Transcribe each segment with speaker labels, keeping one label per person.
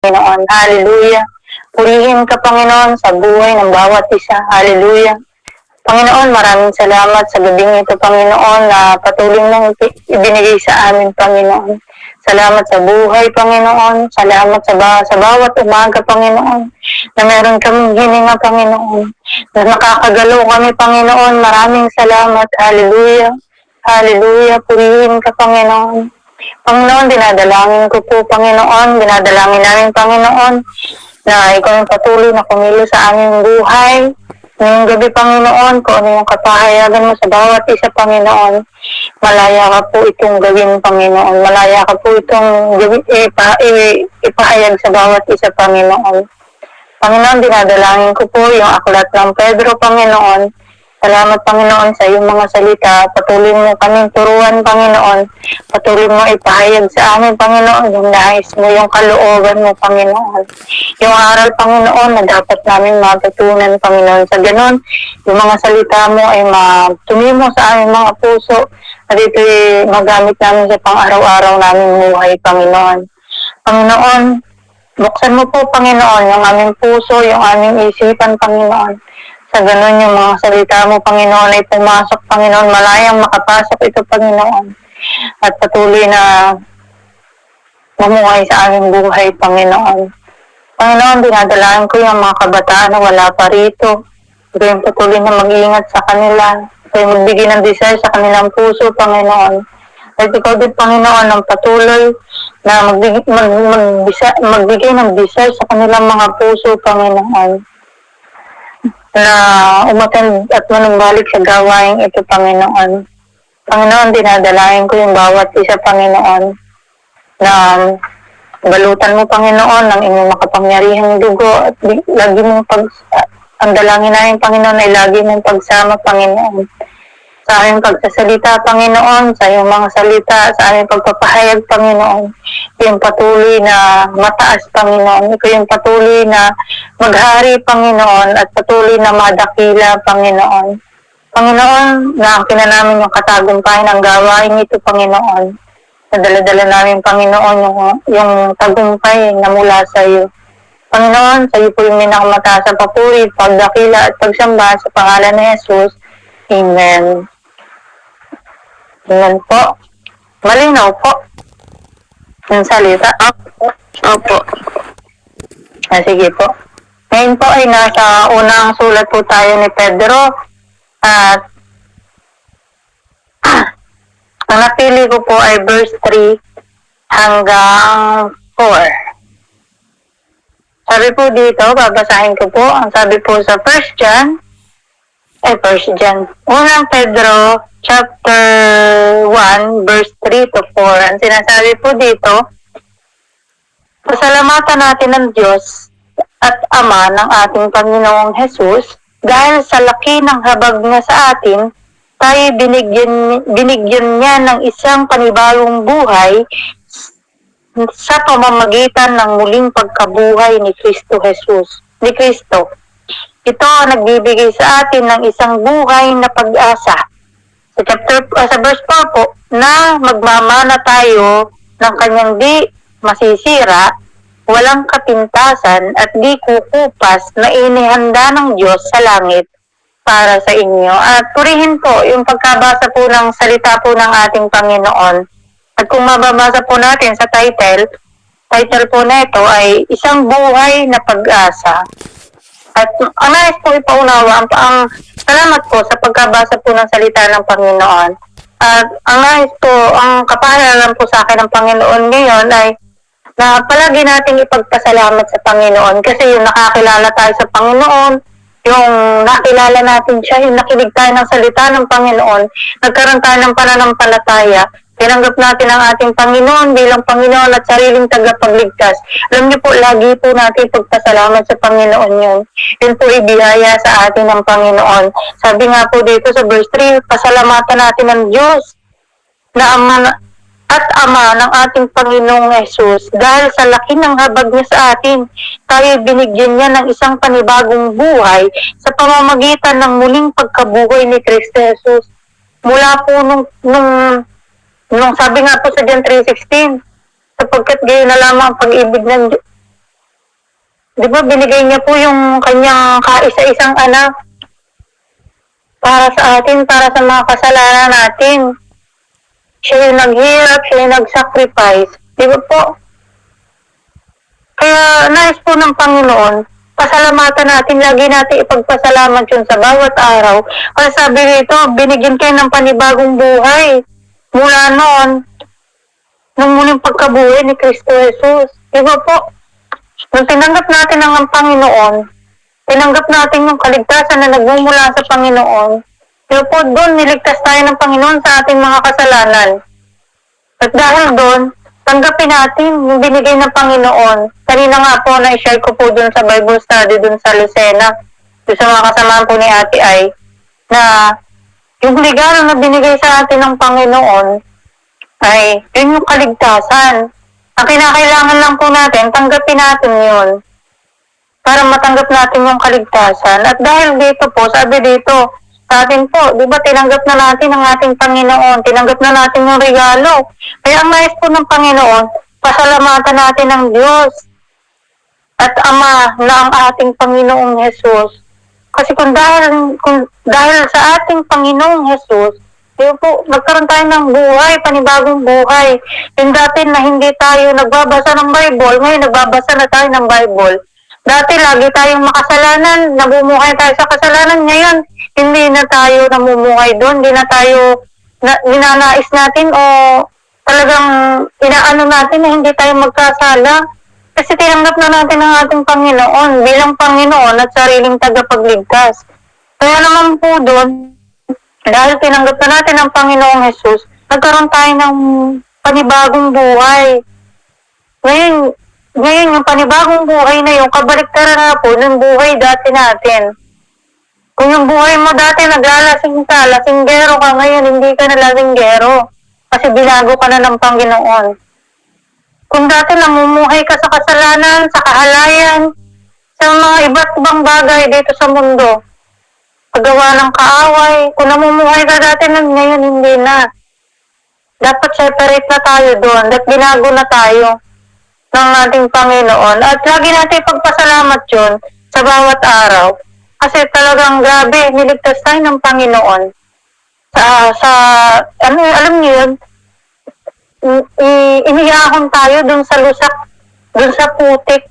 Speaker 1: Panginoon. Hallelujah. Purihin ka, Panginoon, sa buhay ng bawat isa. Hallelujah. Panginoon, maraming salamat sa gabing ito, Panginoon, na patuloy mong ibinigay sa amin, Panginoon. Salamat sa buhay, Panginoon. Salamat sa bawat umaga, Panginoon, na meron kaming hininga, Panginoon. Na nakakagalaw kami, Panginoon. Maraming salamat. Hallelujah. Hallelujah. Purihin ka, Panginoon. Panginoon, dinadalangin ko po, Panginoon. Dinadalangin namin, Panginoon, na ikaw yung patuloy na kumilos sa aming buhay. Ngayong gabi, Panginoon, kung ano yung kapahayagan mo sa bawat isa, Panginoon, malaya ka po itong gawin, Panginoon. Malaya ka po itong ipahayag sa bawat isa, Panginoon. Panginoon, dinadalangin ko po yung aklat ng Pedro, Panginoon. Salamat, Panginoon, sa iyong mga salita. Patuloy mo kaming turuan, Panginoon. Patuloy mo ipahayag sa amin, Panginoon, yung nais mo, yung kalooban mo, Panginoon. Yung aral, Panginoon, na dapat namin matutunan, Panginoon. Sa ganon, yung mga salita mo ay tumimo sa aming mga puso at ito'y magamit namin sa pang-araw-araw naming buhay, Panginoon. Panginoon, buksan mo po, Panginoon, yung aming puso, yung aming isipan, Panginoon. Sa ganun yung mga salita mo, Panginoon, ay pumasok, Panginoon, malayang makapasok ito, Panginoon. At patuloy na mamuhay sa aming buhay, Panginoon. Panginoon, dinadalangin ko yung mga kabataan na wala pa rito. Ito yung patuloy na mag-iingat sa kanila. Ito yung magbigay ng desire sa kanilang puso, Panginoon. At ikaw din, Panginoon, ang patuloy na magbigay ng desire sa kanilang mga puso, Panginoon, na umattend at manumbalik sa gawain ito, Panginoon. Panginoon, dinadalangin ko yung bawat isa, Panginoon, na balutan mo, Panginoon, ng inyong makapangyarihang dugo at lagi mong ang dalangin namin, Panginoon, ay lagi mong pagsama, Panginoon. Sa aming pagsasalita, Panginoon, sa iyong mga salita, sa aming pagpapahayag, Panginoon. Yung patuloy na mataas, Panginoon. Ito yung patuloy na maghari, Panginoon, at patuloy na madakila, Panginoon. Panginoon, naangkin na namin yung katagumpayan ng gawain ito, Panginoon. Nadala-dala namin, Panginoon, yung tagumpay na mula sa iyo. Panginoon, sa iyo po yung minakamataas sa papuri, pagdakila at pagsamba sa pangalan ni Jesus. Amen. Amen po. Malinaw po yung salita.
Speaker 2: Opo.
Speaker 1: Sige po. Ngayon po ay nasa unang sulat po tayo ni Pedro. At ang napili ko po ay verse 3 hanggang 4. Sabi po dito, babasahin ko po. Ang sabi po sa 1 John, Unang Pedro, chapter 1, verse 3 to 4. Ang sinasabi po dito, pasalamatan natin ng Diyos at Ama ng ating Panginoong Jesus dahil sa laki ng habag niya sa atin, tayo binigyan niya ng isang panibagong buhay sa pamamagitan ng muling pagkabuhay ni Kristo. Ito ang nagbibigay sa atin ng isang buhay na pag-asa. Sa verse 4 po, na magmamana tayo ng kanyang di masisira, walang kapintasan at di kukupas na inihanda ng Diyos sa langit para sa inyo. At purihin po yung pagkabasa po ng salita po ng ating Panginoon. At kung mababasa po natin sa title po na ito ay Isang Buhay na Pag-asa. At ang nais po ipaunawa, ang salamat po sa pagkabasa po ng salita ng Panginoon. At ang nais po, ang kapahayagan po sa akin ng Panginoon ngayon ay na palagi nating ipagpasalamat sa Panginoon kasi yung nakakilala tayo sa Panginoon, yung nakilala natin siya, yung nakinig tayo ng salita ng Panginoon, nagkaroon tayo ng pananampalataya, tinanggap natin ang ating Panginoon bilang Panginoon at sariling tagapagligtas. Alam niyo po, lagi po natin pagpasalamat sa Panginoon yun. Yun po ibiyaya sa atin ng Panginoon. Sabi nga po dito sa verse 3, pasalamatan natin ng Diyos na Ama ng ating Panginoong Jesus dahil sa laki ng habag niya sa atin, tayo binigyan niya ng isang panibagong buhay sa pamamagitan ng muling pagkabuhay ni Kristo Jesus. Mula po nung sabi nga po sa John 3:16, sapagkat gayon na lamang ang pag-ibig ng Diyos. Di ba binigay niya po yung kanyang kaisa-isang anak para sa atin, para sa mga kasalanan natin. Siya yung naghirap, siya yung nag-sacrifice. Di ba po? Kaya nais po ng Panginoon, pasalamatan natin, lagi natin ipagpasalamat yun sa bawat araw. Kasi sabi rito, binigyan kayo ng panibagong buhay mula noon, nung muling pagkabuhay ni Kristo Jesus. Di ba po? Nung tinanggap natin ang Panginoon, tinanggap natin yung kaligtasan na nagmumula sa Panginoon, di ba po, doon niligtas tayo ng Panginoon sa ating mga kasalanan. At dahil doon, tanggapin natin yung binigay ng Panginoon. Kanina nga po, na-share ko po dun sa Bible study dun sa Lucena, dun sa mga kasamahan po ni Ate Ay, na yung regalo na binigay sa atin ng Panginoon ay yun yung kaligtasan. Ang kinakailangan lang po natin, tanggapin natin yun para matanggap natin yung kaligtasan. At dahil dito po, sabi dito, sa atin po, di ba tinanggap na natin ang ating Panginoon, tinanggap na natin yung regalo. Kaya ang nais po ng Panginoon, pasalamatan natin ang Diyos at Ama na ang ating Panginoong Jesus. Kasi kung dahil sa ating Panginoong Jesus, di po, nagkaroon tayo ng buhay, panibagong buhay. Yung dati na hindi tayo nagbabasa ng Bible, ngayon nagbabasa na tayo ng Bible. Dati lagi tayong makasalanan, namumuhay tayo sa kasalanan. Ngayon, hindi na tayo namumuhay doon, hindi na tayo ninanais natin o talagang inaano natin na hindi tayo magkasala. Kasi tinanggap na natin ang ating Panginoon bilang Panginoon at sariling tagapagligtas. Kaya naman po doon, dahil tinanggap na natin ang Panginoong Jesus, nagkaroon tayo ng panibagong buhay. Ngayon, yung panibagong buhay na yung kabaliktaran na po ng buhay dati natin. Kung yung buhay mo dati naglalasing ka, lasinggero ka, ngayon hindi ka na lasinggero kasi binago ka na ng Panginoon. Kung dati namumuhay ka sa kasalanan, sa kahalayan, sa mga iba't ibang bagay dito sa mundo, paggawa ng kaaway, kung namumuhay ka dati ngayon hindi na. Dapat separate na tayo doon, at binago na tayo ng ating Panginoon. At lagi natin ipagpasalamat yun sa bawat araw. Kasi talagang grabe, niligtas tayo ng Panginoon. Alam niyo yun, iniyahon tayo dun sa lusak, dun sa putik.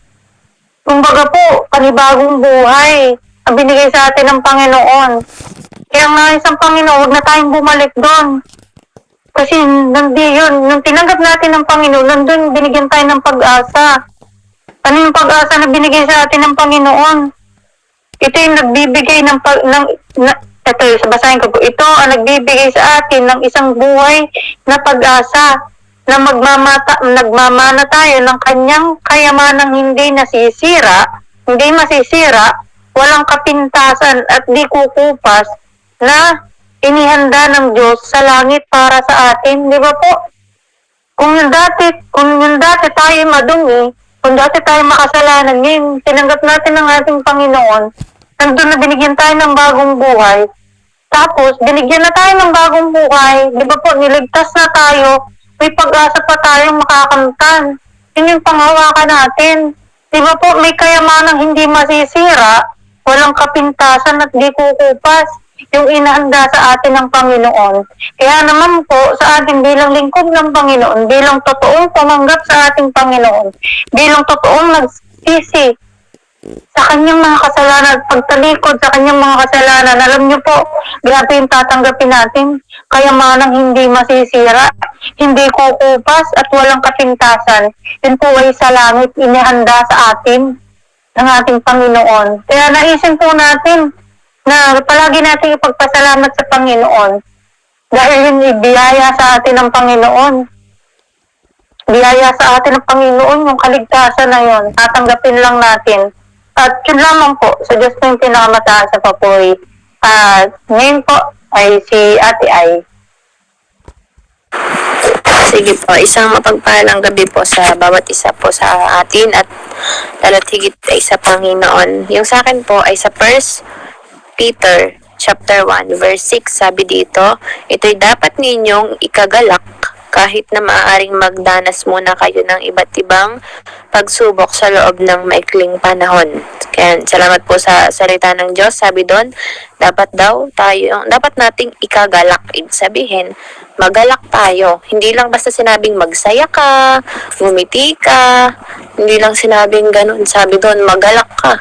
Speaker 1: Kumbaga po, panibagong buhay ang binigay sa atin ng Panginoon. Kaya nga isang Panginoon, huwag na tayong bumalik doon. Kasi nung tinanggap natin ng Panginoon, nandun binigyan tayo ng pag-asa. Ano yung pag-asa na binigay sa atin ng Panginoon? Ito yung nagbibigay basahin ko po. Ito ang nagbibigay sa atin ng isang buhay na pag-asa na nagmamana tayo ng kanyang kayamanang hindi masisira, walang kapintasan at di kukupas na inihanda ng Diyos sa langit para sa atin. Di ba po? Kung yung dati tayo madumi, kung dati tayo makasalanan, ngayon tinanggap natin ang ating Panginoon, nandun na binigyan tayo ng bagong buhay. Tapos, binigyan na tayo ng bagong buhay. Di ba po, niligtas na tayo. May pag-asa pa tayong makakamtan. Yun yung panghawakan natin. Di ba po, may kayamanang hindi masisira, walang kapintasan at di kukupas yung inahanda sa atin ng Panginoon. Kaya naman po, sa atin bilang lingkod ng Panginoon, bilang totoong tumanggap sa ating Panginoon, bilang totoong nagsisi sa kanyang mga kasalanan at pagtalikod sa kanyang mga kasalanan, alam niyo po, grabe yung tatanggapin natin, kayamanang hindi masisira, hindi kukupas at walang kapintasan. Yun po ay sa langit inihanda sa atin ng ating Panginoon. Kaya naisin po natin na palagi natin ipagpasalamat sa Panginoon dahil yun ibiyaya sa atin ng Panginoon. Biyaya sa atin ng Panginoon yung kaligtasan na yun. Tatanggapin lang natin. At yun lamang po, sa Diyos po yung pinakamataas sa papuri. At ngayon po ay si Ate Ay.
Speaker 2: Sige po, isang mapagpahalang gabi po sa bawat isa po sa atin at lalo't higit ay sa Panginoon. Yung sa akin po ay sa 1 Peter chapter 1 verse 6, sabi dito, ito'y dapat ninyong ikagalak kahit na maaaring magdanas muna kayo ng iba't ibang pagsubok sa loob ng maikling panahon. Kaya salamat po sa salita ng Diyos. Sabi doon, dapat nating ikagalak. Ibig sabihin, magalak tayo. Hindi lang basta sinabing magsaya ka, ngumiti ka, hindi lang sinabing ganun. Sabi doon, magalak ka.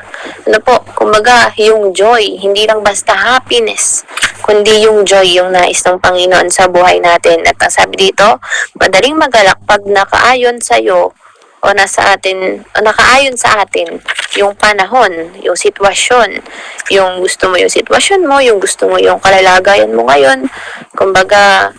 Speaker 2: Ano po, kumbaga, yung joy, hindi lang basta happiness, kundi yung joy, yung nais ng Panginoon sa buhay natin. At ang sabi dito, madaling magalak pag nakaayon sa'yo o nakaayon sa atin yung panahon, yung sitwasyon, yung gusto mo yung sitwasyon mo, yung gusto mo yung kalalagayan mo ngayon. Kumbaga,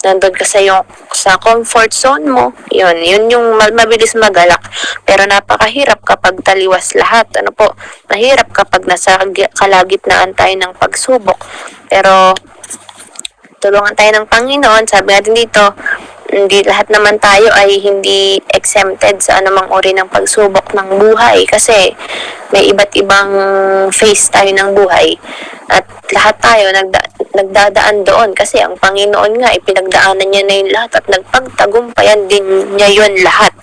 Speaker 2: nandun ka sa comfort zone mo. Yun yung mabilis magalak. Pero napakahirap kapag taliwas lahat. Ano po, mahirap kapag nasa kalagitnaan tayo ng pagsubok. Pero tulungan tayo ng Panginoon. Sabi natin dito, hindi lahat naman tayo ay hindi exempted sa anumang uri ng pagsubok ng buhay kasi may iba't ibang phase tayo ng buhay at lahat tayo nagdadaan doon kasi ang Panginoon nga ipinagdaanan niya na yun lahat at nagpagtagumpayan din niya yun lahat.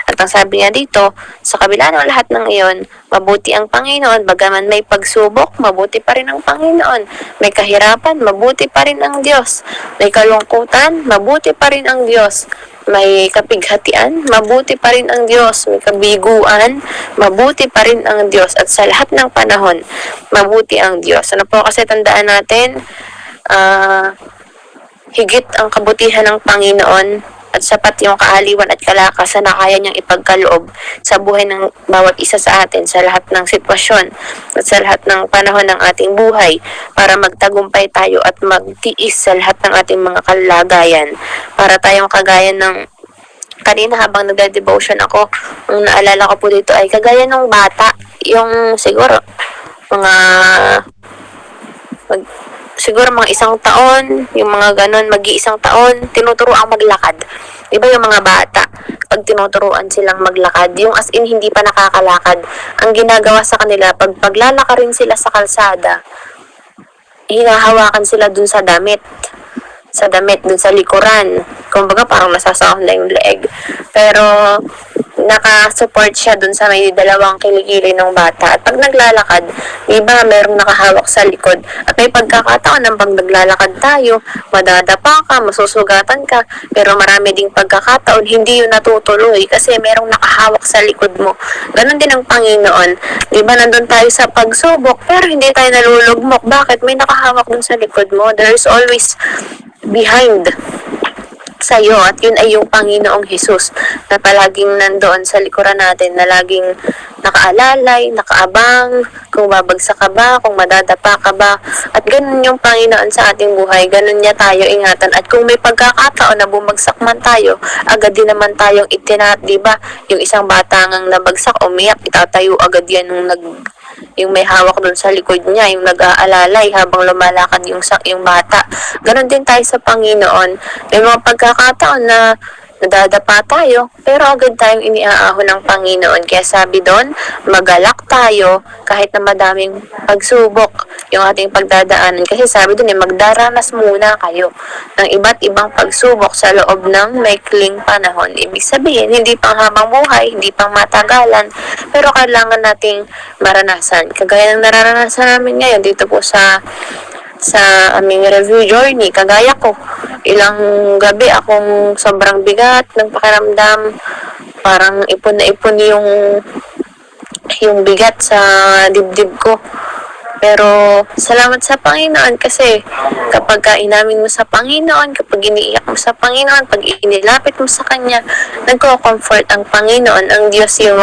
Speaker 2: At ang sabi niya dito, sa kabila ng lahat ng iyon, mabuti ang Panginoon, bagaman may pagsubok, mabuti pa rin ang Panginoon. May kahirapan, mabuti pa rin ang Diyos. May kalungkutan, mabuti pa rin ang Diyos. May kapighatian, mabuti pa rin ang Diyos. May kabiguan, mabuti pa rin ang Diyos. At sa lahat ng panahon, mabuti ang Diyos. Ano po, kasi tandaan natin, higit ang kabutihan ng Panginoon at sapat yung kaaliwan at kalakasan na kaya niyang ipagkaloob sa buhay ng bawat isa sa atin sa lahat ng sitwasyon at sa lahat ng panahon ng ating buhay para magtagumpay tayo at magtiis sa lahat ng ating mga kalagayan para tayong kagaya ng kanina habang nagda-devotion ako, ang naalala ko po dito ay kagaya ng bata, yung siguro siguro mga 1 taon, yung mga ganun, mag-iisang taon, tinuturuan maglakad. Diba yung mga bata, pag tinuturuan silang maglakad, yung as in hindi pa nakakalakad, ang ginagawa sa kanila, pag paglalaka rin sila sa kalsada, hinahawakan sila dun sa damit, dun sa likuran. Kumbaga parang nasasahon na yung leeg. Pero nakasupport siya dun sa may dalawang kilikili ng bata. At pag naglalakad, iba merong nakahawak sa likod. At may pagkakataon ng pag naglalakad tayo, madadapa ka, masusugatan ka. Pero marami ding pagkakataon, hindi yun natutuloy kasi merong nakahawak sa likod mo. Ganon din ang Panginoon. Diba nandun tayo sa pagsubok, pero hindi tayo nalulugmok. Bakit? May nakahawak dun sa likod mo. There is always behind sa'yo at yun ay yung Panginoong Hesus na palaging nandoon sa likuran natin, na laging nakaalalay, nakaabang, kung babagsak ka ba, kung madadapa ka ba, at ganun yung Panginoon sa ating buhay, ganun niya tayo ingatan. At kung may pagkakataon na bumagsak man tayo, agad din naman tayong diba? Yung isang bata ngang nabagsak, umiyak, itatayo agad yan yung may hawak doon sa likod niya, yung nag-aalalay habang lumalakad yung bata. Ganon din tayo sa Panginoon. May mga pagkakataon na nadadapa tayo, pero agad tayong iniaahon ng Panginoon. Kaya sabi doon, magalak tayo kahit na madaming pagsubok yung ating pagdadaanan. Kasi sabi doon, magdaranas muna kayo ng iba't ibang pagsubok sa loob ng maikling panahon. Ibig sabihin, hindi pang habang buhay, hindi pang matagalan, pero kailangan nating maranasan. Kagaya ng nararanasan namin ngayon dito po sa aming review journey, kagaya ko, ilang gabi akong sobrang bigat ng pakiramdam, parang ipon na ipon yung bigat sa dibdib ko. Pero salamat sa Panginoon kasi kapag inamin mo sa Panginoon, kapag iniiyak mo sa Panginoon, pag inilapit mo sa Kanya, nagko-comfort ang Panginoon, ang Diyos yung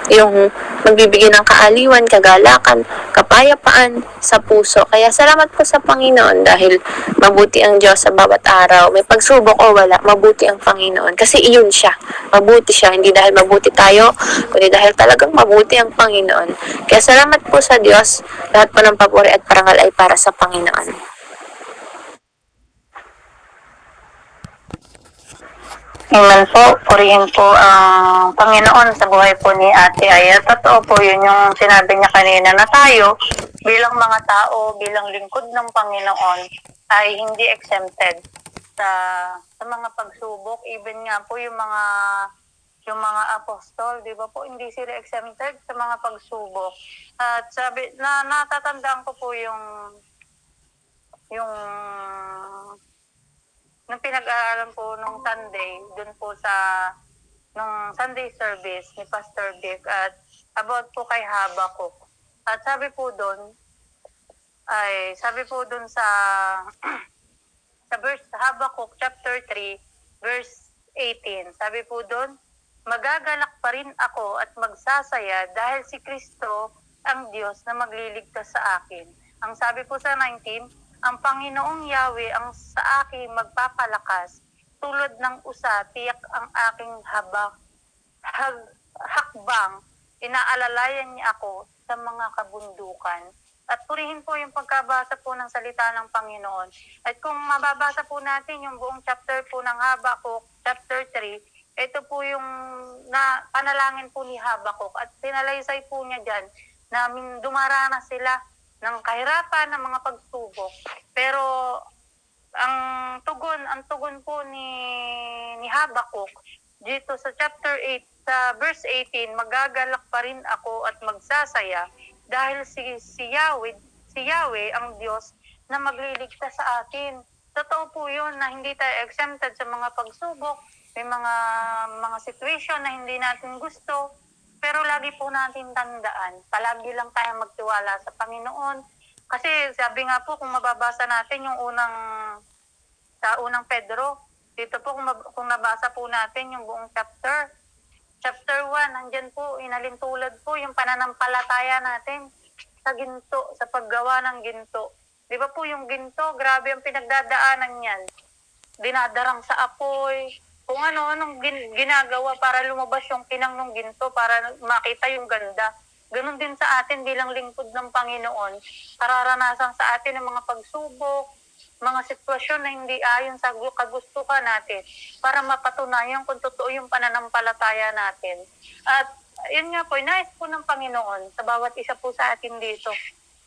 Speaker 2: yung magbibigay ng kaaliwan, kagalakan, kapayapaan sa puso. Kaya salamat po sa Panginoon dahil mabuti ang Diyos sa bawat araw. May pagsubok o wala, mabuti ang Panginoon. Kasi iyon siya. Mabuti siya. Hindi dahil mabuti tayo, kundi dahil talagang mabuti ang Panginoon. Kaya salamat po sa Diyos. Lahat po ng papuri at parangal ay para sa Panginoon.
Speaker 1: Amen po. Purihin po ang Panginoon sa buhay po ni Ate Aya. Totoo po yun yung sinabi niya kanina na tayo bilang mga tao, bilang lingkod ng Panginoon ay hindi exempted sa mga pagsubok. Even nga po yung mga apostol, di ba po, hindi sila exempted sa mga pagsubok. At sabi, natatandaan ko po yung nung pinag-aaral po nung Sunday, dun po nung Sunday service ni Pastor Vic at about po kay Habakuk. At sabi po dun sa verse Habakuk chapter 3 verse 18. Sabi po dun, magagalak pa rin ako at magsasaya dahil si Kristo ang Diyos na magliligtas sa akin. Ang sabi po sa 19, ang Panginoong Yahweh ang sa akin magpapalakas, tulad ng usa, tiyak ang aking hakbang, inaalalayan niya ako sa mga kabundukan. At purihin po yung pagkabasa po ng salita ng Panginoon. At kung mababasa po natin yung buong chapter po ng Habakuk, chapter 3, ito po yung panalangin po ni Habakuk. At sinalaysay po niya dyan na dumaranas sila ng kahirapan, ng mga pagsubok. Pero ang tugon po ni Habakuk dito sa chapter 8, sa verse 18, magagalak pa rin ako at magsasaya dahil si Yahweh ang Diyos na magliligtas sa atin. Totoo po yun na hindi tayo exempted sa mga pagsubok, may mga situation na hindi natin gusto, pero lagi po natin tandaan, palagi lang tayo magtiwala sa Panginoon. Kasi sabi nga po, kung mababasa natin yung sa unang Pedro, dito po kung nabasa po natin yung buong chapter 1, nandyan po, inalintulad po yung pananampalataya natin sa ginto, sa paggawa ng ginto. Di ba po yung ginto, grabe ang pinagdadaanan niyan. Dinadarang sa apoy, kung anong ginagawa para lumabas yung kinang ng ginto, para makita yung ganda. Ganon din sa atin bilang lingkod ng Panginoon. Kararanasan sa atin ng mga pagsubok, mga sitwasyon na hindi ayon sa kagustuhan natin para mapatunayan kung totoo yung pananampalataya natin. At yun nga po, nais po ng Panginoon sa bawat isa po sa atin dito.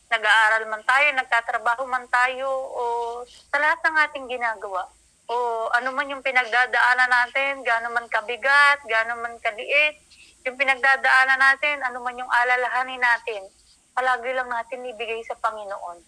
Speaker 1: Nag-aaral man tayo, nagtatrabaho man tayo, o sa lahat ng ating ginagawa. O ano man yung pinagdadaanan natin, gaano man kabigat, gaano man kaliit, yung pinagdadaanan natin, ano man yung alalahanin natin, palagi lang natin ibigay sa Panginoon.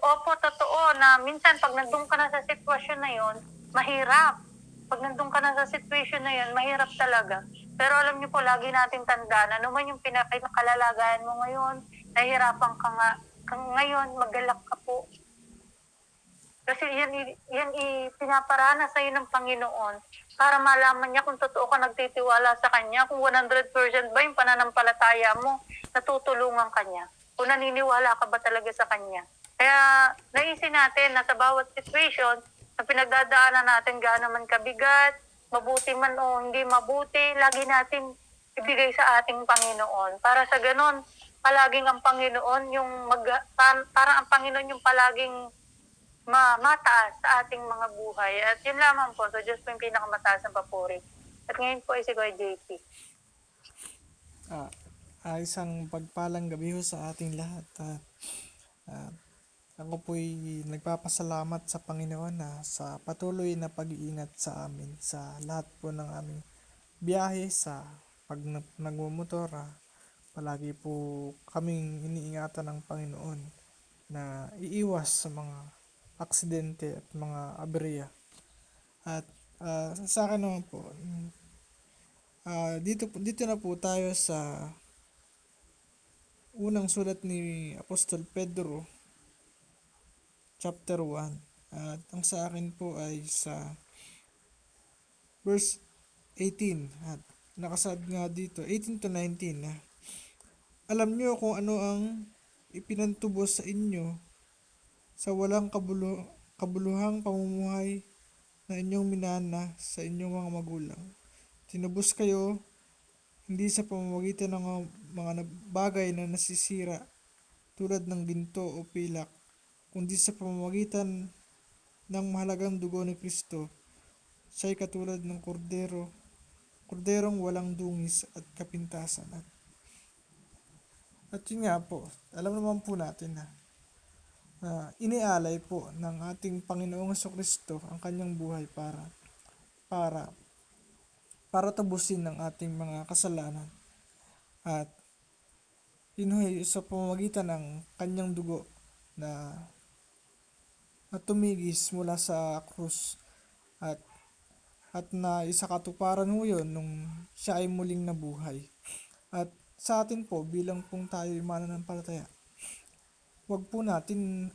Speaker 1: Opo, totoo na minsan pag nandun ka na sa sitwasyon na yon, mahirap. Pag nandun ka na sa sitwasyon na yon, mahirap talaga. Pero alam niyo po, lagi natin tandaan, ano man yung pinakalalagayan mo ngayon, nahihirapan ka nga, ngayon, magalak ka po. Kasi yan pinaparana sa iyo ng Panginoon para malaman niya kung totoo ka nagtitiwala sa Kanya, kung 100% ba yung pananampalataya mo, natutulungan ka niya, kung naniniwala ka ba talaga sa Kanya. Kaya naisin natin na sa bawat situation na pinagdadaanan natin, gaano man kabigat, mabuti man o hindi mabuti, lagi natin ibigay sa ating Panginoon. Para sa ganon, palaging ang Panginoon parang ang Panginoon yung palaging mataas sa ating mga buhay. At yun lamang po, so Diyos po yung pinakamataas na papuri. At ngayon po ay si Kuya JP.
Speaker 3: Isang pagpalang gabi ho sa ating lahat. Ako po'y nagpapasalamat sa Panginoon sa patuloy na pag-iingat sa amin sa lahat po ng aming biyahe sa pag nagmumotor. Palagi po kaming iniingatan ng Panginoon na iiwas sa mga aksidente at mga aberya. At sa akin naman po, dito na po tayo sa unang sulat ni Apostol Pedro, chapter 1. At ang sa akin po ay sa verse 18. At nakasad nga dito, 18 to 19. Alam nyo kung ano ang ipinantubos sa inyo sa walang kabuluhang pamumuhay na inyong minana sa inyong mga magulang. Tinubos kayo hindi sa pamamagitan ng mga bagay na nasisira tulad ng ginto o pilak, kundi sa pamamagitan ng mahalagang dugo ni Kristo, Siya'y katulad ng korderong walang dungis at kapintasan. At yun nga po, alam naman po natin na inialay po ng ating Panginoong Kristo ang kanyang buhay para para tabusin ang ating mga kasalanan. At yun ho'y sa pamamagitan ng kanyang dugo na tumigis mula sa krus, at na isakatuparan ho yun nung siya ay muling nabuhay. At sa atin po bilang pong tayo mananampalataya, wag po natin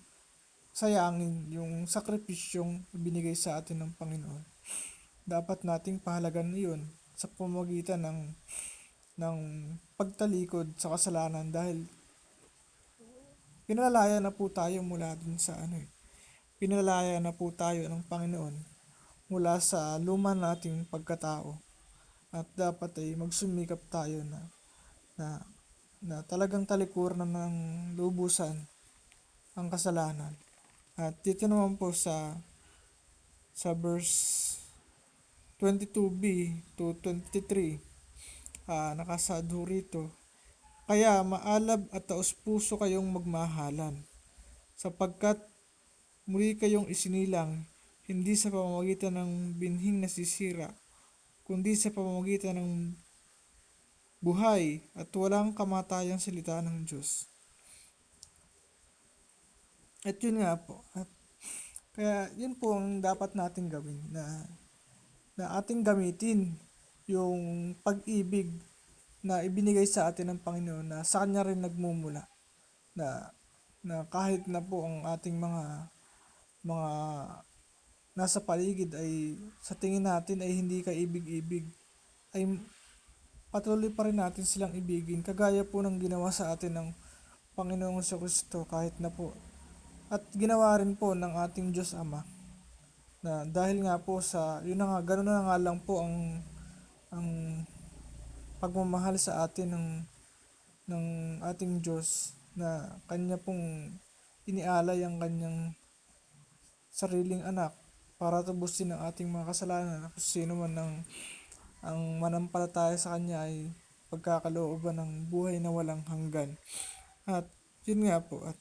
Speaker 3: sayangin yung sakripisyong binigay sa atin ng Panginoon. Dapat nating pahalagan yun sa pamamagitan ng pagtalikod sa kasalanan, dahil pinalaya na po tayo mula dun sa pinalaya na po tayo ng Panginoon mula sa luma nating pagkatao, at dapat ay magsumikap tayo na talagang talikuran ng lubusan ang kasalanan. At dito naman po sa verse 22b to 23, nakasaad ho rito, kaya maalab at taos-puso kayong magmahalan, sapagkat muli kayong isinilang, hindi sa pamamagitan ng binhing nasisira, kundi sa pamamagitan ng buhay at walang kamatayang salita ng Diyos. At yun nga po, kaya yun po ang dapat nating gawin, na ating gamitin yung pag-ibig na ibinigay sa atin ng Panginoon, na sa Kanya rin nagmumula, na kahit na po ang ating mga nasa paligid ay sa tingin natin ay hindi kaibig-ibig, ay patuloy pa rin natin silang ibigin, kagaya po ng ginawa sa atin ng Panginoong Kristo, kahit na po, at ginawa rin po ng ating Diyos Ama, na dahil nga po sa yun na nga, ganoon na nga lang po ang pagmamahal sa atin ng ating Diyos, na kanya pong inialay ang kanyang sariling anak para tabusin ang ating mga kasalanan. Kung sino man ang manampalataya sa kanya ay pagkakalooban ng buhay na walang hanggan. At yun nga po, at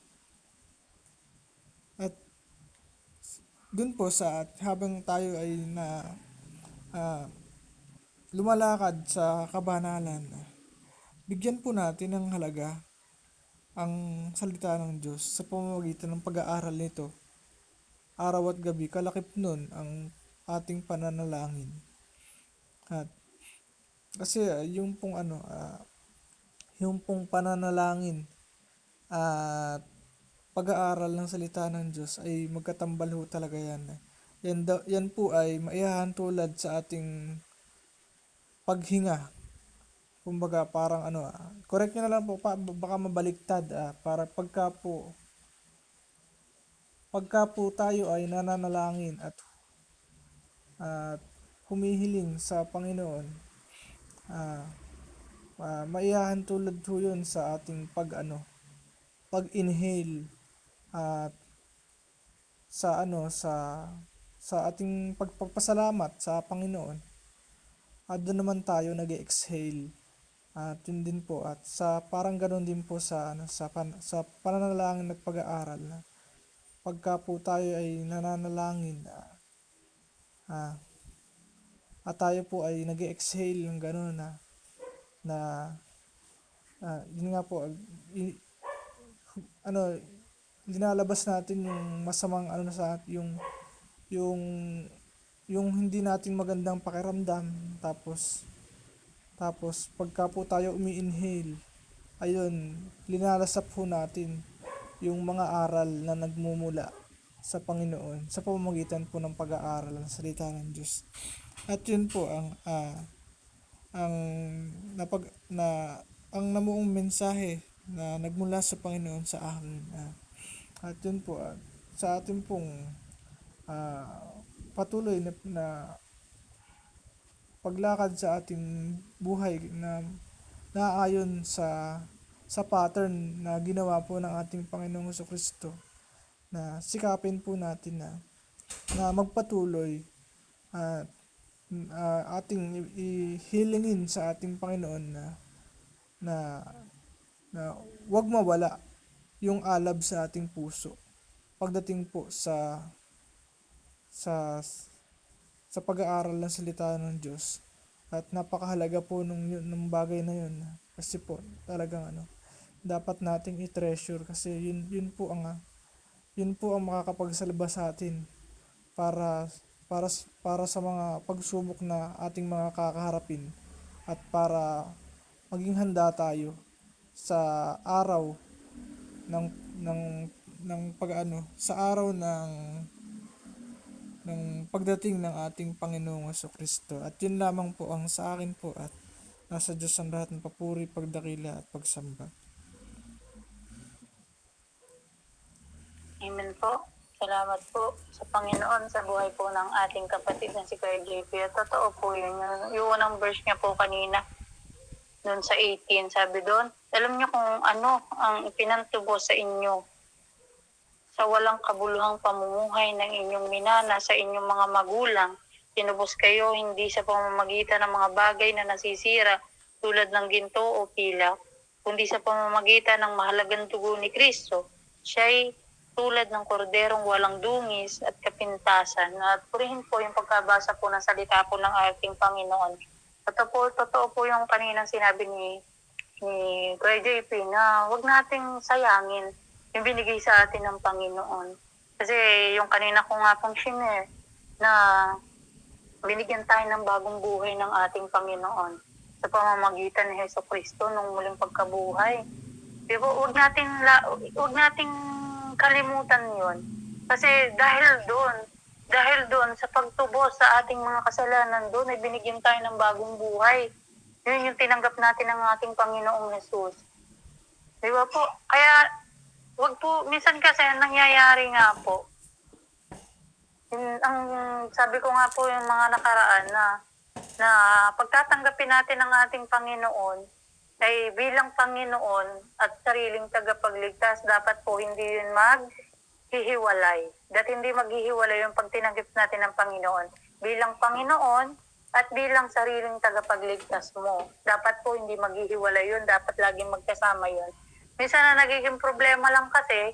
Speaker 3: dun po sa habang tayo ay lumalakad sa kabanalan, bigyan po natin ng halaga ang salita ng Diyos sa pamamagitan ng pag-aaral nito araw at gabi, kalakip nun ang ating pananalangin. At kasi yung pong yung pong pananalangin at pag-aaral ng salita ng Diyos ay magkatambal ho talaga yan. Yan po ay maihahantulad sa ating paghinga. Kumbaga parang correct nyo na lang po, baka mabaliktad, para pagka po tayo ay nananalangin at humihiling sa Panginoon, maihahantulad ho yun sa ating pag-inhale, at sa ating pagpapasalamat sa Panginoon, at doon naman tayo nag-exhale. At yun din po, at sa parang ganoon din po sa pananalangin at pag-aaral, na pagka po tayo ay nananalangin, at tayo po ay nag-exhale ng gano'n, yun nga po, linalabas natin yung masamang sa yung hindi natin magandang pakiramdam. Tapos pagka po tayo umi-inhale, ayun, linalasap po natin yung mga aral na nagmumula sa Panginoon sa pamamagitan po ng pag-aaral ng salita ng Diyos. At yun po ang namuong mensahe na nagmula sa Panginoon sa akin. At yun po, sa atin pong patuloy na paglakad sa ating buhay na naayon sa pattern na ginawa po ng ating Panginoong Kristo, na sikapin po natin na magpatuloy at ating ihilingin sa ating Panginoon na, na wag mawala yung alab sa ating puso pagdating po sa sa pag-aaral ng salita ng Diyos. At napakahalaga po nung bagay na yun. Kasi po talagang dapat nating i-treasure kasi yun po ang makakapagsalba sa atin para para sa mga pagsubok na ating mga kakaharapin at para maging handa tayo sa araw ng ng ng sa araw ng pagdating ng ating Panginoong Kristo. At yun lamang po ang sa akin po at nasa Diyos ang lahat ng papuri, pagdakila at pagsamba.
Speaker 1: Amen po. Salamat po sa Panginoon sa buhay po ng ating kapatid na si Kuya JP. At totoo po yun. Yung unang verse niya po kanina, doon sa 18, sabi doon, alam niyo kung ano ang ipinantubo sa inyo sa walang kabuluhang pamumuhay ng inyong minana sa inyong mga magulang. Tinubos kayo hindi sa pamamagitan ng mga bagay na nasisira tulad ng ginto o pilak, kundi sa pamamagitan ng mahalagang dugo ni Kristo. Siya'y tulad ng korderong walang dungis at kapintasan. At purihin po yung pagkabasa po ng salita po ng ating Panginoon. Totoo po yung kaninang sinabi ni Kuya JP na huwag nating sayangin yung binigay sa atin ng Panginoon. Kasi yung kanina ko nga pong share na binigyan tayo ng bagong buhay ng ating Panginoon sa pamamagitan ni Hesus Kristo nung muling pagkabuhay. Diba, huwag nating kalimutan yon. Kasi dahil doon sa pagtubos sa ating mga kasalanan doon ay binigyan tayo ng bagong buhay. Yun yung tinanggap natin ng ating Panginoong Hesus. Diba po? Kaya wag po, minsan kasi nangyayari nga po, ang sabi ko nga po yung mga nakaraan na pagtatanggapin natin ang ating Panginoon ay bilang Panginoon at sariling tagapagligtas, dapat po hindi yun maghihiwalay. Hindi maghihiwalay yung pagtinanggap natin ng Panginoon. Bilang Panginoon at bilang sariling tagapagligtas mo. Dapat po hindi maghihiwalay yun, dapat laging magkasama yun. Minsan na nagiging problema lang kasi,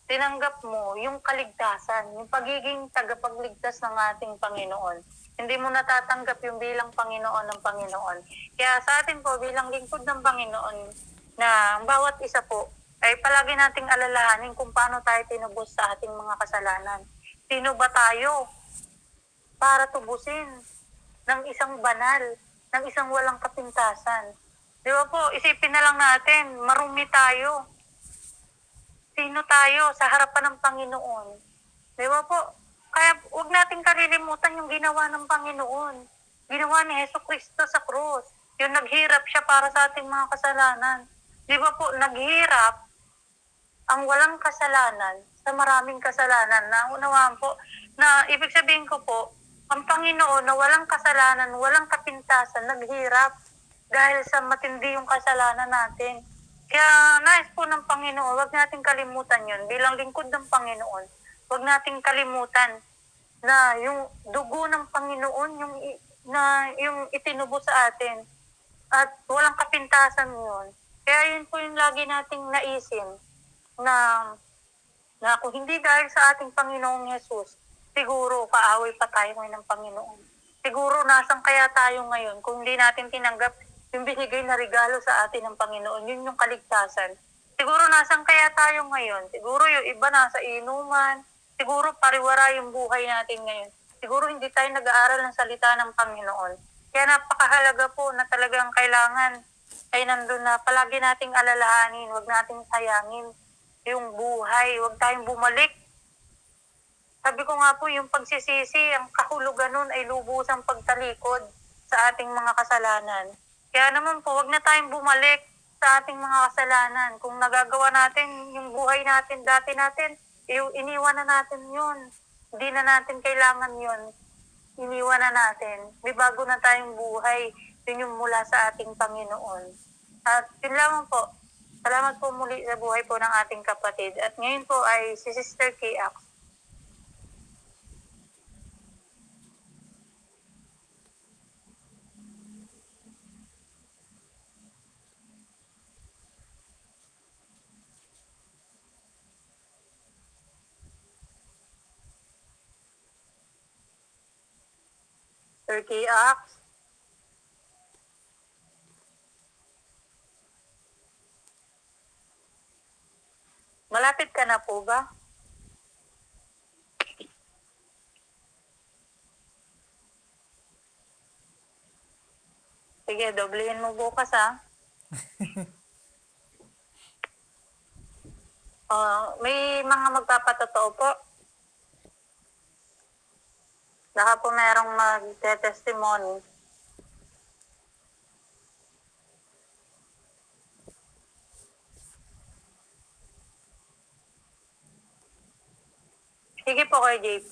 Speaker 1: tinanggap mo yung kaligtasan, yung pagiging tagapagligtas ng ating Panginoon. Hindi mo natatanggap yung bilang Panginoon ng Panginoon. Kaya sa atin po, bilang lingkod ng Panginoon, na bawat isa po, ay palagi nating alalahanin kung paano tayo tinubos sa ating mga kasalanan. Sino ba tayo para tubusin ng isang banal, ng isang walang kapintasan? Di ba po, isipin na lang natin, marumi tayo. Sino tayo sa harapan ng Panginoon? Di ba po? Kaya huwag nating kalilimutan yung ginawa ng Panginoon. Ginawa ni Hesus Kristo sa krus. Yung naghirap siya para sa ating mga kasalanan. Di ba po, naghirap ang walang kasalanan sa maraming kasalanan. Naunawaan po na ibig sabihin ko po, ang Panginoon na walang kasalanan, walang kapintasan, naghirap dahil sa matindi yung kasalanan natin. Kaya nais po ng Panginoon, huwag natin kalimutan yun. Bilang lingkod ng Panginoon, huwag natin kalimutan na yung dugo ng Panginoon, yung itinubo sa atin. At walang kapintasan yun. Kaya yun po yung lagi nating naisin na kung hindi dahil sa ating Panginoong Hesus, siguro kaaway pa tayo ngayon ng Panginoon. Siguro nasan kaya tayo ngayon kung hindi natin tinanggap yung binigay na regalo sa atin ng Panginoon, yun yung kaligtasan. Siguro nasan kaya tayo ngayon? Siguro yung iba nasa inuman, siguro pariwara yung buhay natin ngayon. Siguro hindi tayo nag-aaral ng salita ng Panginoon. Kaya napakahalaga po na talagang kailangan ay nandun na palagi nating alalahanin, huwag nating sayangin yung buhay, huwag tayong bumalik. Sabi ko nga po, yung pagsisisi, ang kahulugan nun ay lubusang pagtalikod sa ating mga kasalanan. Kaya naman po, wag na tayong bumalik sa ating mga kasalanan. Kung nagagawa natin yung buhay natin, dati natin, iniwan na natin yun. Hindi na natin kailangan yun. Iniwan na natin. May bago na tayong buhay. Yun yung mula sa ating Panginoon. At yun lamang po. Salamat po muli sa buhay po ng ating kapatid. At ngayon po ay si Sister Kiax. Turkey Ox. Malapit ka na po ba? Sige, doblehin mo bukas ha. May mga magpapatotoo po. Baka po merong mag-testimony. Sige po kay JP.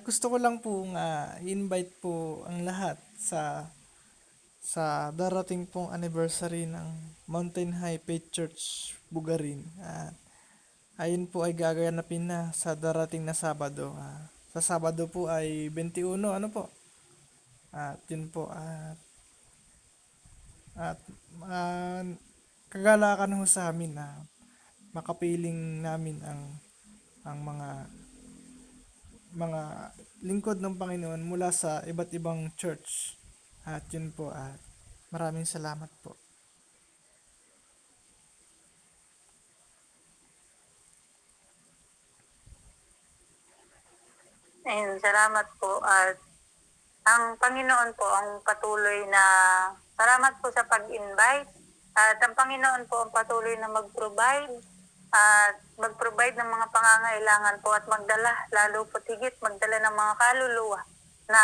Speaker 3: Gusto ko lang pong invite po ang lahat sa darating pong anniversary ng Mountain High Faith Church Bugarin. Ayun po ay gaganapin na sa darating na Sabado. Sa Sabado po ay 21, ano po? At yun po, at kagalakan ho sa amin na makapiling namin ang mga lingkod ng Panginoon mula sa iba't ibang church. At yun po, maraming salamat po.
Speaker 1: Ayun, salamat po. At ang Panginoon po ang patuloy na, salamat po sa pag-invite. At ang Panginoon po ang patuloy na mag-provide at mag-provide ng mga pangangailangan po at magdala, lalo po higit magdala ng mga kaluluwa na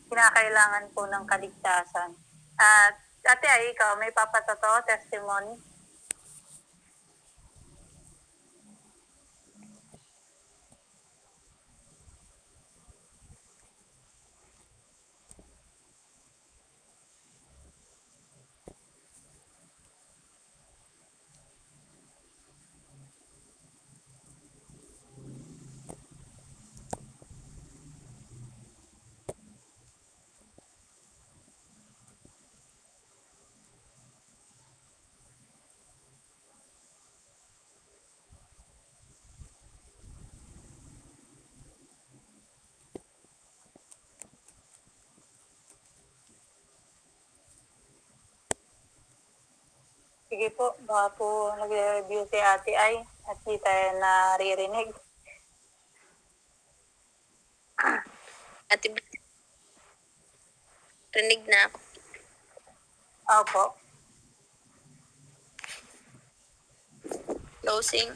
Speaker 1: kinakailangan po ng kaligtasan. At Ate Ay, ikaw, may papatotoo, testimony? Sige po, baka po nagre-review si Ate Ay at di tayo naririnig.
Speaker 2: Ate, rinig na ako.
Speaker 1: Opo.
Speaker 2: Closing.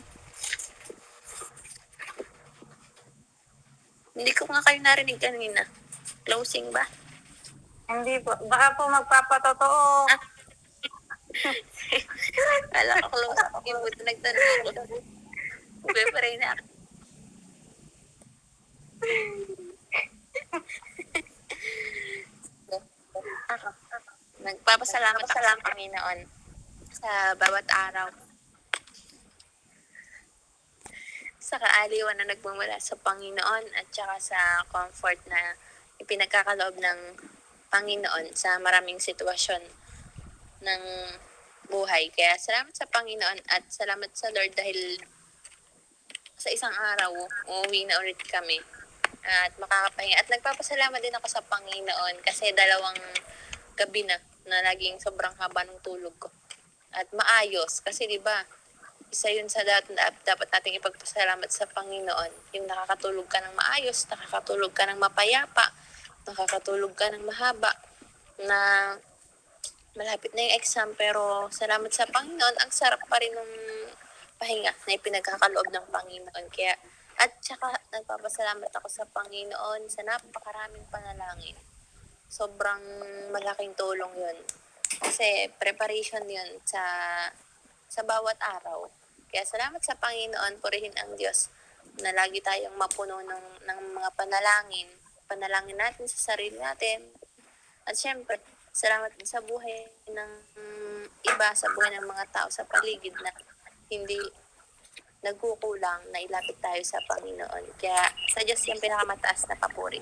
Speaker 2: Hindi ko nga kayo narinig kanina. Closing ba?
Speaker 1: Hindi po. Baka po magpapatotoo.
Speaker 2: Kala ko closing. Yung buti nagtanong ako. Pwede na ako. Nagpapasalamat ako sa Panginoon sa bawat araw. Sa kaaliwan na nagmumula sa Panginoon at saka sa comfort na ipinagkakaloob ng Panginoon sa maraming sitwasyon ng buhay. Kaya salamat sa Panginoon at salamat sa Lord dahil sa isang araw, uuwi na ulit kami at makakapahinga. At nagpapasalamat din ako sa Panginoon kasi 2 gabi na laging sobrang haba ng tulog ko. At maayos kasi 'di ba? Isa yun sa dapat nating ipagpasalamat sa Panginoon. Yung nakakatulog ka ng maayos, nakakatulog ka ng mapayapa, nakakatulog ka ng mahaba, na malapit na yung exam, pero salamat sa Panginoon, ang sarap pa rin ng pahinga na ipinagkakaloob ng Panginoon. Kaya, at saka nagpapasalamat ako sa Panginoon sa napakaraming panalangin. Sobrang malaking tulong yun. Kasi preparation yun sa bawat araw. Kaya salamat sa Panginoon, purihin ang Diyos na lagi tayong mapuno ng mga panalangin. Panalangin natin sa sarili natin. At syempre, salamat din sa buhay ng iba, sa buhay ng mga tao sa paligid na hindi nagkukulang na ilapit tayo sa Panginoon. Kaya sa Diyos yung pinakamataas na papuri.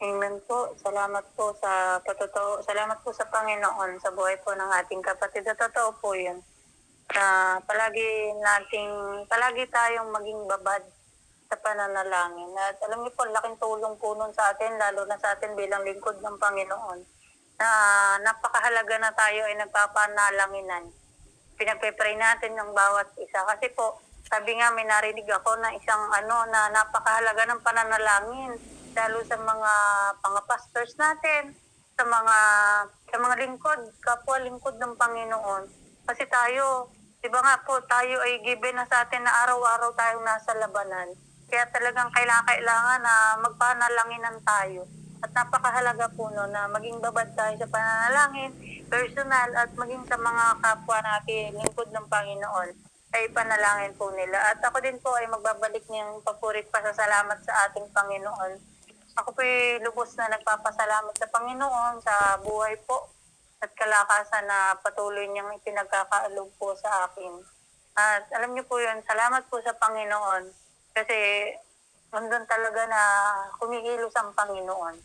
Speaker 1: Amen po. Salamat po sa patotoo. Salamat po sa Panginoon sa buhay po ng ating kapatid. At totoo po yun. Na palagi tayong maging babad sa pananalangin. At alam niyo po, laking tulong po nun sa atin, lalo na sa atin bilang lingkod ng Panginoon, na napakahalaga na tayo ay nagpapanalanginan. Pinagpe-pray natin ng bawat isa. Kasi po, sabi nga, may narinig ako na isang na napakahalaga ng pananalangin, lalo sa mga pastors natin, sa mga lingkod, kapwa lingkod ng Panginoon. Kasi tayo, di ba nga po, tayo ay given na sa atin na araw-araw tayong nasa labanan. Kaya talagang kailangan na magpanalanginan tayo. At napakahalaga po no, na maging babad tayo sa pananalangin, personal, at maging sa mga kapwa natin, lingkod ng Panginoon, ay panalangin po nila. At ako din po ay magbabalik niyang papurit pasasalamat sa ating Panginoon. Ako po lubos na nagpapasalamat sa Panginoon sa buhay po at kalakasan na patuloy niyang ipinagkakaalog po sa akin. At alam niyo po yun, salamat po sa Panginoon kasi nandun talaga na kumikilos ang Panginoon.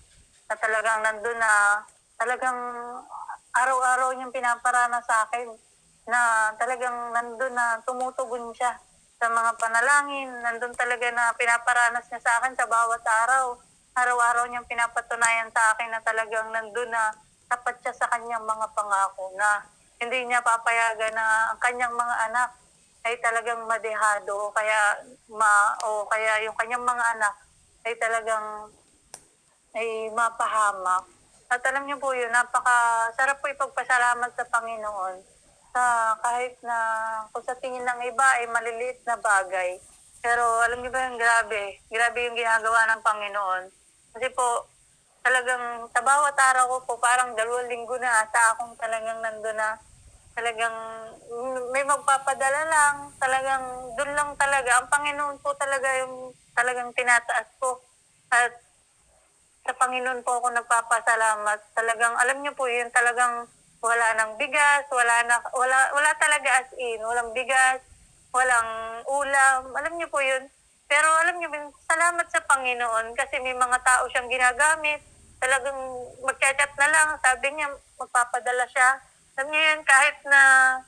Speaker 1: Na talagang nandun na talagang araw-araw niyang pinaparana sa akin na talagang nandun na tumutugon siya sa mga panalangin. Nandun talaga na pinaparanas niya sa akin sa bawat araw. Araw-araw niyang pinapatunayan sa akin na talagang nandun na tapat siya sa kanyang mga pangako na hindi niya papayagan na ang kanyang mga anak ay talagang madehado o kaya yung kanyang mga anak ay talagang ay mapahamak. At alam niyo po yun, napakasarap po ipagpasalamat sa Panginoon sa kahit na kung sa tingin ng iba ay maliliit na bagay. Pero alam niyo ba yung grabe yung ginagawa ng Panginoon. Kasi po, talagang sa bawat araw ko po, parang 2 linggo na sa akong talagang nandun na talagang may magpapadala lang, talagang doon lang talaga. Ang Panginoon po talaga yung talagang tinataas ko. At sa Panginoon po ako nagpapasalamat. Talagang alam niyo po yun, talagang wala nang bigas, wala talaga as in, walang bigas, walang ulam. Alam niyo po yun. Pero alam niyo, salamat sa Panginoon kasi may mga tao siyang ginagamit. Talagang magchat-chat na lang, sabi niya magpapadala siya. Alam niyo yun, kahit na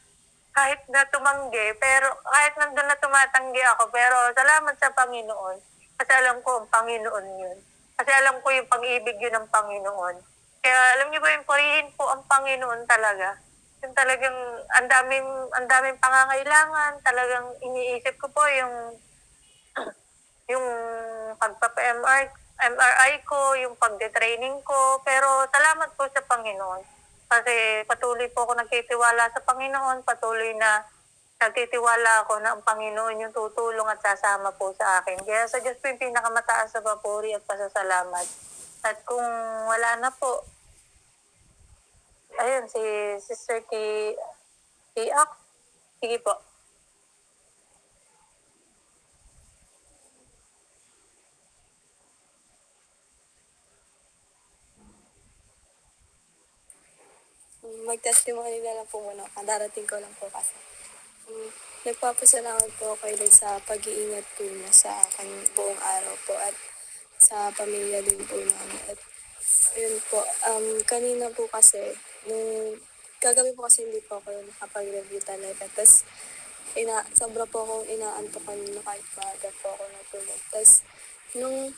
Speaker 1: tumanggi, pero kahit nandun na tumatanggi ako, pero salamat sa Panginoon. Kasi alam ko ang Panginoon yun. Kasi alam ko yung pag-ibig yun ng Panginoon. Kaya alam niyo ba yung purihin po ang Panginoon talaga. Yung talagang ang daming pangangailangan, talagang iniisip ko po yung MRI ko, yung pagde-training ko, pero salamat po sa Panginoon. Kasi patuloy po ako nagtitiwala sa Panginoon, patuloy na nagtitiwala ako na ang Panginoon yung tutulong at sasama po sa akin. Kaya sa Diyos po yung pinakamataas sa papuri at pasasalamat. At kung wala na po, ayun, si Sister Tiak, sige po.
Speaker 4: Mag-testimony na lang po muna. Darating ko lang po kasi. Nagpapasalamat po ako kay Lord sa pag-iingat po niya sa akin buong araw po at sa pamilya din po namin. At yun po, kanina po kasi, nung kagabi po kasi hindi po ako nakapag-review talaga. Tapos, sobra po akong inaantok kanina kahit maaga po ako natulog. Tapos, nung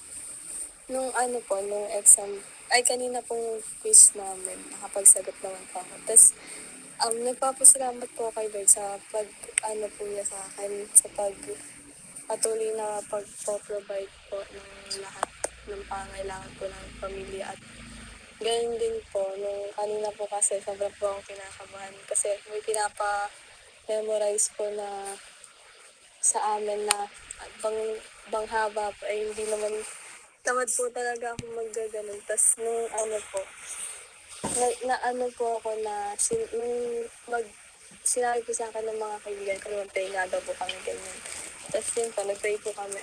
Speaker 4: exam, ay kanina pong quiz namin, nakapagsagot naman po ako. Tapos, nagpapasalamat po kay Lord sa po niya sa akin, sa patuloy na pagpo-provide po ng lahat ng pangailangan po ng pamilya. At ganyan din po, nung kanina po kasi, sobrang po akong kinakabahan. Kasi may pinapa-memorize po na sa amin na banghaba po, ay hindi naman tamad po talaga ako maggaganon. Tapos nung po ako na sinabi po sa akin ng mga kaibigan ko, mag-pray nga daw po kami ganyan. Tapos yun po, nag-pray po kami.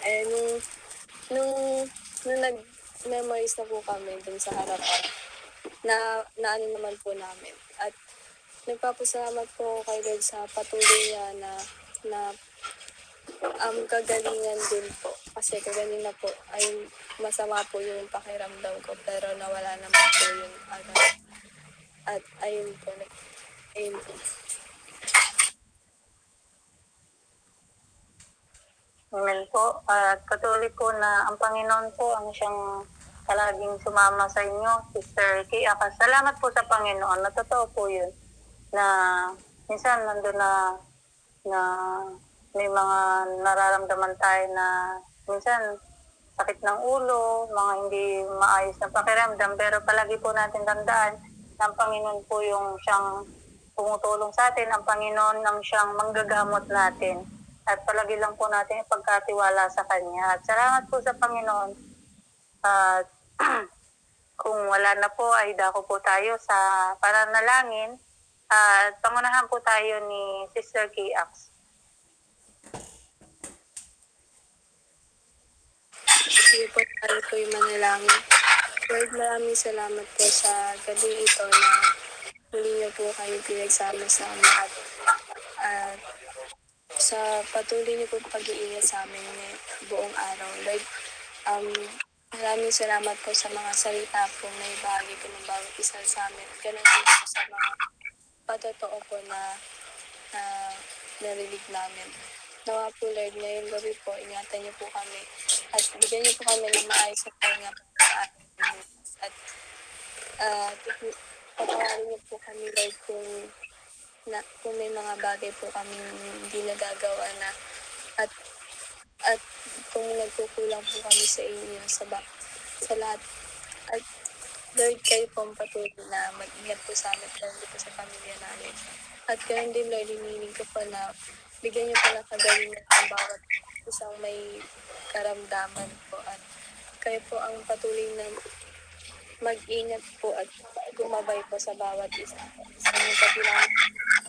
Speaker 4: Nung nag-memorize na po kami dun sa harapan, na naman po namin. At nagpapasalamat po kay Lord sa patuloy niya na kagalingan din po. Kasi kaganina po ay masama po yung pakiramdam ko, pero nawala naman po yung at ayun po, ayun po.
Speaker 1: Amen po. At patuloy po na ang Panginoon po ang siyang palaging sumama sa inyo, Sister Kia. Salamat po sa Panginoon. Natotoo po yun na minsan nandun na may mga nararamdaman tayo na minsan sakit ng ulo, mga hindi maayos na pakiramdam, pero palagi po natin tandaan na ang Panginoon po yung siyang tumutulong sa atin, ang Panginoon ang siyang manggagamot natin. At palagi lang po natin ipagkatiwala sa Kanya. At salamat po sa Panginoon. At kung wala na po, ay dako po tayo sa pananalangin. At pangunahan po tayo ni Sister Kiax.
Speaker 4: Sige po, tayo po yung manalangin. Lord, maraming salamat po sa gabi ito na muli niyo po kayo pinagsama-sama at sa patuloy niyo po pag-iingat sa amin buong araw. Lord, maraming salamat po sa mga salita po na ibahagi po ng bawat isa sa amin. Ganun din po sa mga patotoo po na narinig namin. Nawa po, Lord, ngayong gabi po, ingatan niyo po kami at bigyan niyo po kami ng maayos na pahinga po sa ating bukas. At patawarin niyo po kami, Lord, kung may mga bagay po kami hindi nagagawa na at kung nagkukulang po kami sa inyo sa lahat. At Lord, kayo po ang patuloy na mag-ingat po sa amin, lalo po sa pamilya namin. At ganoon din, Lord, hinihiling ko po na bigyan niyo po ng kagalingan ng bawat isang may karamdaman po. At kayo po ang patuloy na mag-ingat po at gumabay po sa bawat isa. Sa inyong kapilangan,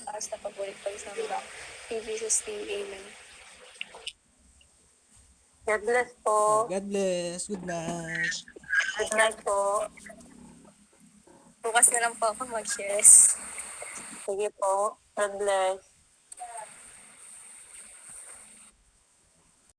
Speaker 4: taas na pabulit pagsamba. In Jesus' name, Amen.
Speaker 1: God bless po.
Speaker 3: God bless. Good night.
Speaker 1: Good night po.
Speaker 4: Bukas na lang po ako mag-shares.
Speaker 1: Sige po. God bless.